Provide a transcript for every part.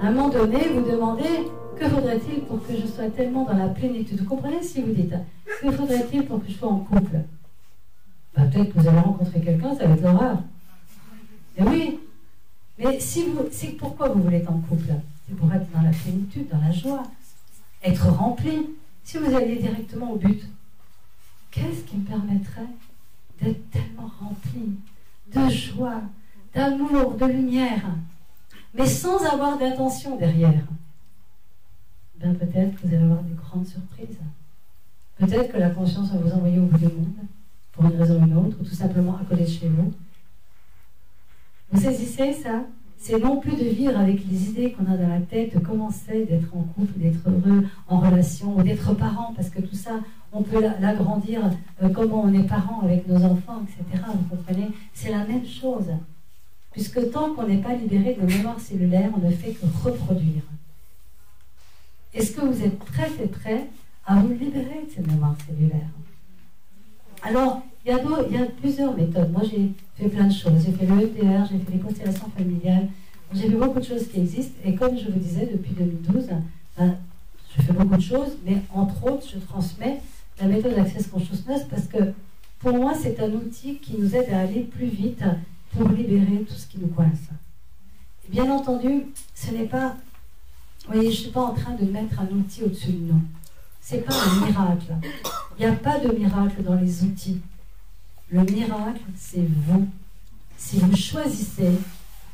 À un moment donné, vous demandez, que faudrait-il pour que je sois tellement dans la plénitude? Vous comprenez si vous dites, que faudrait-il pour que je sois en couple? Ben, peut-être que vous allez rencontrer quelqu'un, ça va être l'horreur. Et oui, mais c'est pourquoi vous voulez être en couple? C'est pour être dans la plénitude, dans la joie, être rempli. Si vous alliez directement au but, qu'est-ce qui me permettrait d'être tellement rempli de joie, d'amour, de lumière, mais sans avoir d'intention derrière? Ben peut-être que vous allez avoir des grandes surprises. Peut-être que la conscience va vous envoyer au bout du monde, pour une raison ou une autre, ou tout simplement à côté de chez vous. Vous saisissez ça? C'est non plus de vivre avec les idées qu'on a dans la tête, de comment c'est d'être en couple, d'être heureux en relation, ou d'être parent, parce que tout ça, on peut l'agrandir, comment on est parent avec nos enfants, etc. Vous comprenez? C'est la même chose. Puisque tant qu'on n'est pas libéré de mémoire cellulaire, on ne fait que reproduire. Est-ce que vous êtes prêts et prêts à vous libérer de ces mémoires cellulaires? Alors, il y a plusieurs méthodes. Moi, j'ai fait plein de choses. J'ai fait le EPR, j'ai fait les constellations familiales. J'ai fait beaucoup de choses qui existent. Et comme je vous disais, depuis 2012, je fais beaucoup de choses, mais entre autres, je transmets la méthode Access Consciousness parce que pour moi, c'est un outil qui nous aide à aller plus vite pour libérer tout ce qui nous coince. Et bien entendu, ce n'est pas... Vous voyez, je ne suis pas en train de mettre un outil au-dessus de nous. Ce n'est pas un miracle. Il n'y a pas de miracle dans les outils. Le miracle, c'est vous. Si vous choisissez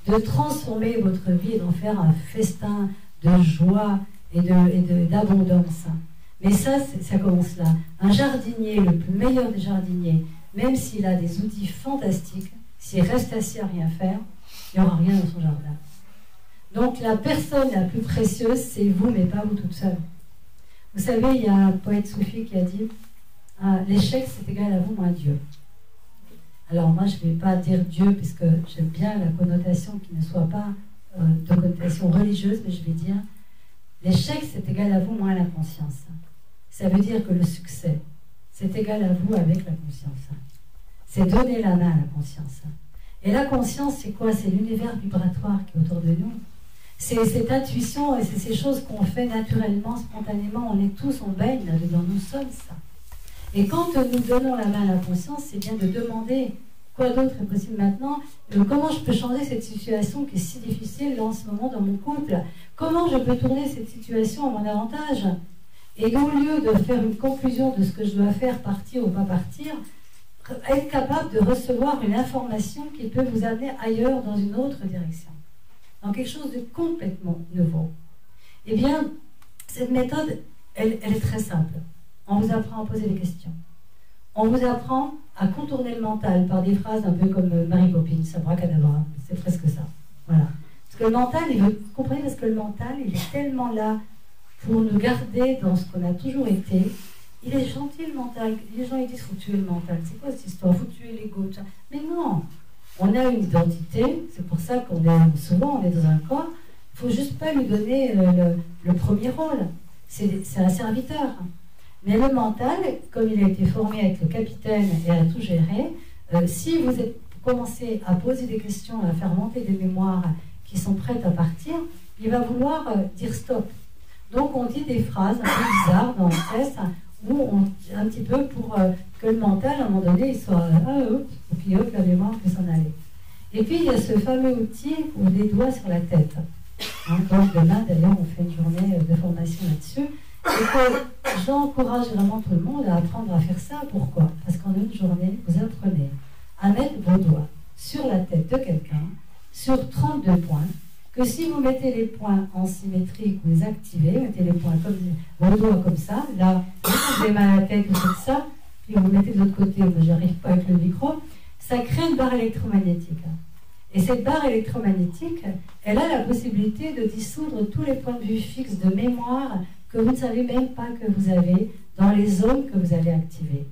de transformer votre vie et d'en faire un festin de joie et d'abondance. Mais ça commence là. Un jardinier, le plus meilleur des jardiniers, même s'il a des outils fantastiques, s'il reste assis à rien faire, il n'y aura rien dans son jardin. Donc la personne la plus précieuse, c'est vous, mais pas vous toute seule. Vous savez, il y a un poète soufi qui a dit l'échec, c'est égal à vous moins Dieu. Alors moi, je ne vais pas dire Dieu, puisque j'aime bien la connotation qui ne soit pas de connotation religieuse, mais je vais dire l'échec, c'est égal à vous moins la conscience. Ça veut dire que le succès, c'est égal à vous avec la conscience. C'est donner la main à la conscience. Et la conscience, c'est quoi? C'est l'univers vibratoire qui est autour de nous. C'est cette intuition et c'est ces choses qu'on fait naturellement, spontanément. On est tous, on baigne là-dedans, nous sommes ça. Et quand nous donnons la main à la conscience, c'est bien de demander quoi d'autre est possible maintenant, comment je peux changer cette situation qui est si difficile là, en ce moment dans mon couple, comment je peux tourner cette situation à mon avantage. Et au lieu de faire une conclusion de ce que je dois faire, partir ou pas partir, être capable de recevoir une information qui peut vous amener ailleurs dans une autre direction, dans quelque chose de complètement nouveau. Eh bien, cette méthode, elle est très simple. On vous apprend à poser des questions. On vous apprend à contourner le mental par des phrases un peu comme Mary Poppins, abracadabra, c'est presque ça. Voilà. Parce que le mental, vous comprenez, parce que le mental, il est tellement là pour nous garder dans ce qu'on a toujours été. Il est gentil le mental. Les gens ils disent faut tuer le mental. C'est quoi cette histoire? Faut tuer l'ego. Mais non, on a une identité. C'est pour ça qu'on est souvent on est dans un corps. Il faut juste pas lui donner le premier rôle. C'est un serviteur. Mais le mental, comme il a été formé avec le capitaine et à tout gérer, si vous commencez à poser des questions, à faire monter des mémoires qui sont prêtes à partir, il va vouloir dire stop. Donc on dit des phrases un peu bizarres dans le test, un petit peu pour que le mental, à un moment donné, il soit et puis hop, la mémoire peut s'en aller. Et puis il y a ce fameux outil où les doigts sur la tête. Donc demain, d'ailleurs, on fait une journée de formation là-dessus. Et que j'encourage vraiment tout le monde à apprendre à faire ça. Pourquoi? Parce qu'en une journée, vous apprenez à mettre vos doigts sur la tête de quelqu'un, sur 32 points, que si vous mettez les points en symétrie, que vous les activez, mettez les points comme vos doigts comme ça, là, vous avez mal à la tête, vous faites ça, puis vous mettez de l'autre côté, moi j'arrive pas avec le micro, ça crée une barre électromagnétique. Et cette barre électromagnétique, elle a la possibilité de dissoudre tous les points de vue fixes de mémoire que vous ne savez même pas que vous avez dans les zones que vous allez activer.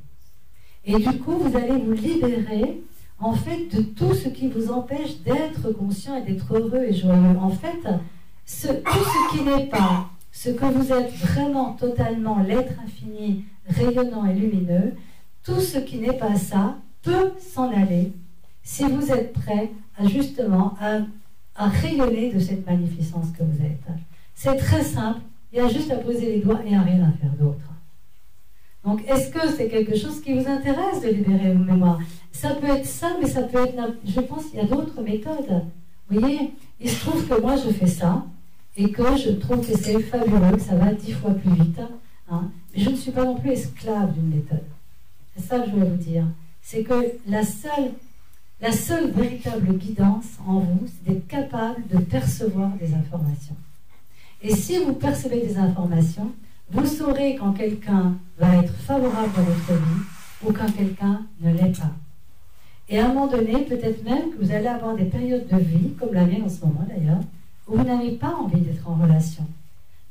Et du coup, vous allez vous libérer en fait de tout ce qui vous empêche d'être conscient et d'être heureux et joyeux. En fait, tout ce qui n'est pas ce que vous êtes vraiment totalement, l'être infini, rayonnant et lumineux, tout ce qui n'est pas ça peut s'en aller si vous êtes prêt à justement à à rayonner de cette magnificence que vous êtes. C'est très simple, il y a juste à poser les doigts et à rien à faire d'autre. Donc, est-ce que c'est quelque chose qui vous intéresse de libérer vos mémoires? Ça peut être ça, mais ça peut être... Je pense qu'il y a d'autres méthodes. Vous voyez, il se trouve que moi, je fais ça, et que je trouve que c'est fabuleux, que ça va 10 fois plus vite. Hein, mais je ne suis pas non plus esclave d'une méthode. C'est ça que je voulais vous dire. C'est que la seule véritable guidance en vous, c'est d'être capable de percevoir des informations. Et si vous percevez des informations, vous saurez quand quelqu'un va être favorable à votre vie ou quand quelqu'un ne l'est pas. Et à un moment donné, peut-être même que vous allez avoir des périodes de vie, comme la mienne en ce moment d'ailleurs, où vous n'avez pas envie d'être en relation.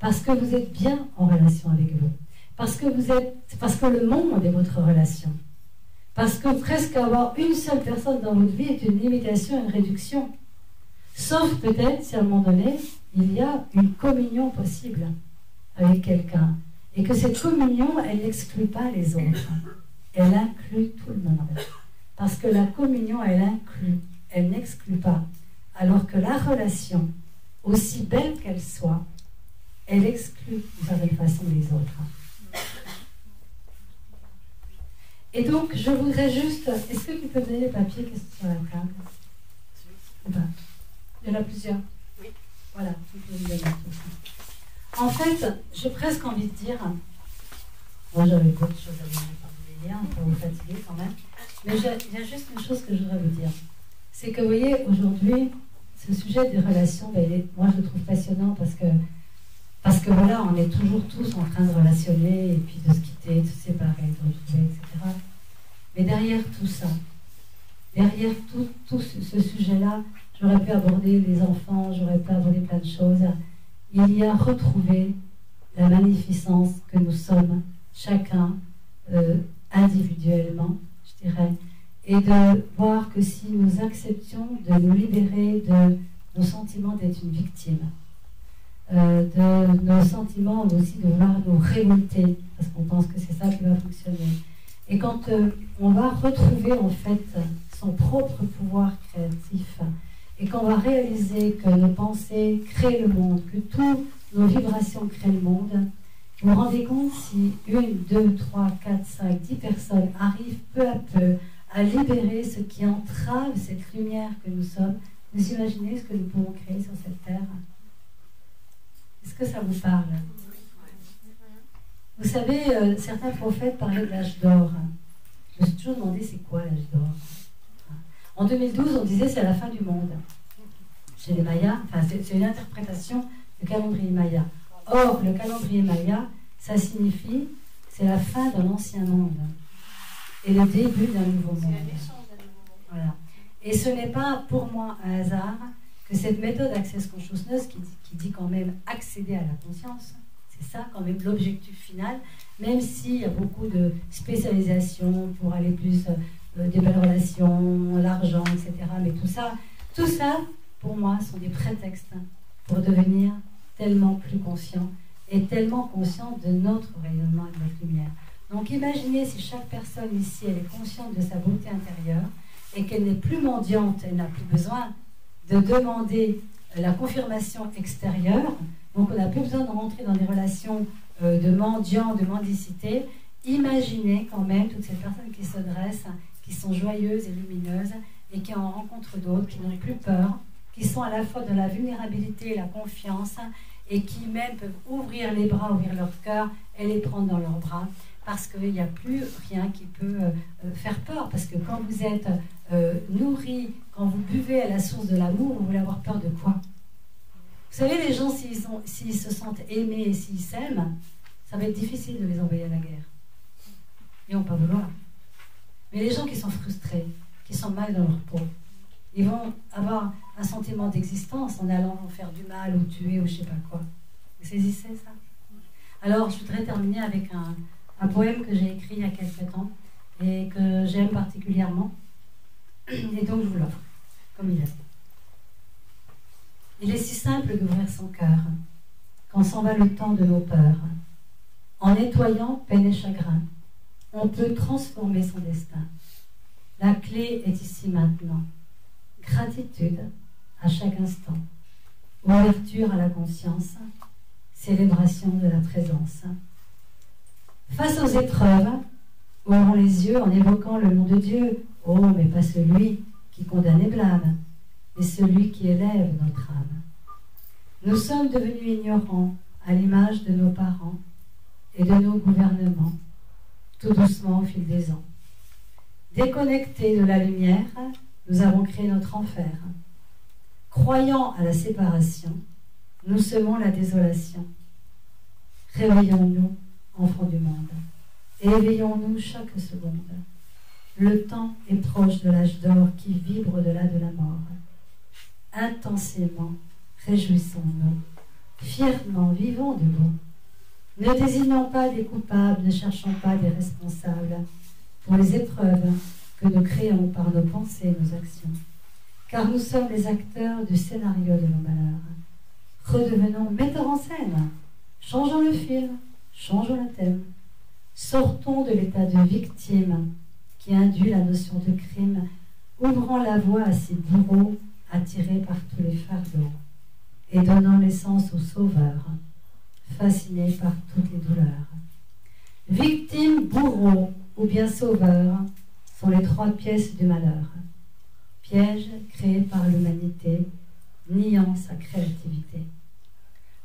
Parce que vous êtes bien en relation avec vous. Parce que le monde est votre relation. Parce que presque avoir une seule personne dans votre vie est une limitation, une réduction. Sauf peut-être si à un moment donné, il y a une communion possible avec quelqu'un. Et que cette communion, elle n'exclut pas les autres. Elle inclut tout le monde. Parce que la communion, elle inclut, elle n'exclut pas. Alors que la relation, aussi belle qu'elle soit, elle exclut d'une certaine façon les autres. Et donc, je voudrais juste... Est-ce que tu peux donner les papiers qui sont sur la table? Ou pas? Il y en a plusieurs. Oui. Voilà, tu peux me donner tout ça. En fait, j'ai presque envie de dire... Moi, j'avais beaucoup de choses à dire parmi les liens, pour vous fatiguer quand même. Mais il y a juste une chose que je voudrais vous dire. C'est que, vous voyez, aujourd'hui, ce sujet des relations, moi, je le trouve passionnant parce que voilà, on est toujours tous en train de relationner et puis de se quitter, de se séparer, de retrouver, etc. Mais derrière tout ça, derrière tout ce sujet-là, j'aurais pu aborder les enfants, j'aurais pu aborder plein de choses. Il y a retrouvé la magnificence que nous sommes, chacun, individuellement, je dirais, et de voir que si nous acceptions de nous libérer de nos sentiments d'être une victime, de nos sentiments aussi de vouloir nous révolter, parce qu'on pense que c'est ça qui va fonctionner. Et quand on va retrouver en fait son propre pouvoir créatif, et qu'on va réaliser que nos pensées créent le monde, que toutes nos vibrations créent le monde, vous vous rendez compte si 1, 2, 3, 4, 5, 10 personnes arrivent peu à peu à libérer ce qui entrave cette lumière que nous sommes, vous imaginez ce que nous pouvons créer sur cette terre? Est-ce que ça vous parle? Vous savez, certains prophètes parlaient de l'âge d'or. Je me suis toujours demandé c'est quoi l'âge d'or. En 2012, on disait c'est la fin du monde. Chez les Mayas, enfin, c'est une interprétation du calendrier Maya. Or, le calendrier Maya, ça signifie c'est la fin d'un ancien monde et le début d'un nouveau monde. Voilà. Et ce n'est pas pour moi un hasard que cette méthode Access Consciousness qui dit quand même accéder à la conscience, c'est ça quand même l'objectif final, même s'il y a beaucoup de spécialisation pour aller plus des belles relations, l'argent, etc. Mais tout ça, pour moi, sont des prétextes pour devenir tellement plus conscient et tellement conscient de notre rayonnement et de notre lumière. Donc imaginez si chaque personne ici, elle est consciente de sa beauté intérieure et qu'elle n'est plus mendiante, elle n'a plus besoin de demander la confirmation extérieure, donc on n'a plus besoin de rentrer dans des relations de mendiants, de mendicité. Imaginez quand même toutes ces personnes qui se dressent, qui sont joyeuses et lumineuses et qui en rencontrent d'autres, qui n'ont plus peur, qui sont à la fois de la vulnérabilité et la confiance et qui même peuvent ouvrir les bras, ouvrir leur cœur et les prendre dans leurs bras parce qu'il n'y a plus rien qui peut faire peur. Parce que quand vous êtes nourri, quand vous buvez à la source de l'amour, vous voulez avoir peur de quoi? Vous savez, les gens, s'ils se sentent aimés et s'ils s'aiment, ça va être difficile de les envoyer à la guerre. Ils ne vont pas vouloir. Mais les gens qui sont frustrés, qui sont mal dans leur peau, ils vont avoir un sentiment d'existence en allant faire du mal ou tuer ou je ne sais pas quoi. Vous saisissez ça? Alors, je voudrais terminer avec un poème que j'ai écrit il y a quelques temps et que j'aime particulièrement. Et donc, je vous l'offre, comme il est. Il est si simple d'ouvrir son cœur quand s'en va le temps de nos peurs. En nettoyant peine et chagrin, on peut transformer son destin. La clé est ici maintenant. Gratitude, à chaque instant. Ouverture à la conscience, célébration de la présence. Face aux épreuves, ouvrons les yeux en évoquant le nom de Dieu. Oh, mais pas celui qui condamne et blâme, mais celui qui élève notre âme. Nous sommes devenus ignorants à l'image de nos parents et de nos gouvernements, tout doucement au fil des ans. Déconnectés de la lumière, nous avons créé notre enfer. Croyant à la séparation, nous semons la désolation. Réveillons-nous, enfants du monde, et éveillons-nous chaque seconde. Le temps est proche de l'âge d'or qui vibre au-delà de la mort. Intensément, réjouissons-nous, fièrement vivons debout. Ne désignons pas des coupables, ne cherchons pas des responsables pour les épreuves que nous créons par nos pensées et nos actions. Car nous sommes les acteurs du scénario de nos malheurs. Redevenons metteurs en scène, changeons le film, changeons le thème. Sortons de l'état de victime qui induit la notion de crime, ouvrant la voie à ces bourreaux attirés par tous les fardeaux et donnant naissance aux sauveurs, fascinés par toutes les douleurs. Victime, bourreau ou bien sauveur sont les trois pièces du malheur. Piège créé par l'humanité, niant sa créativité.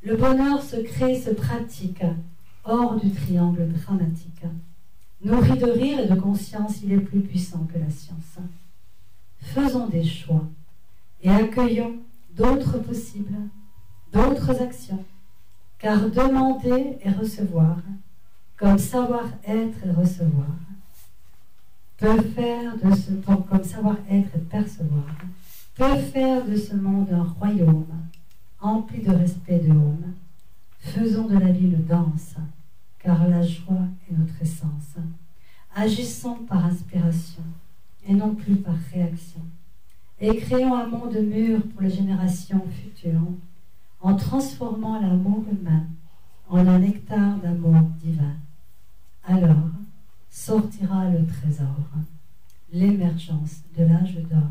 Le bonheur se crée, se pratique, hors du triangle dramatique. Nourri de rire et de conscience, il est plus puissant que la science. Faisons des choix et accueillons d'autres possibles, d'autres actions, car demander et recevoir, comme savoir-être et recevoir, peut faire de ce temps, comme savoir-être et percevoir, peut faire de ce monde un royaume, empli de respect de homme. Faisons de la vie une danse, car la joie est notre essence. Agissons par inspiration, et non plus par réaction. Et créons un monde mûr pour les générations futures, en transformant l'amour humain en un nectar d'amour divin. Alors sortira le trésor, l'émergence de l'âge d'or.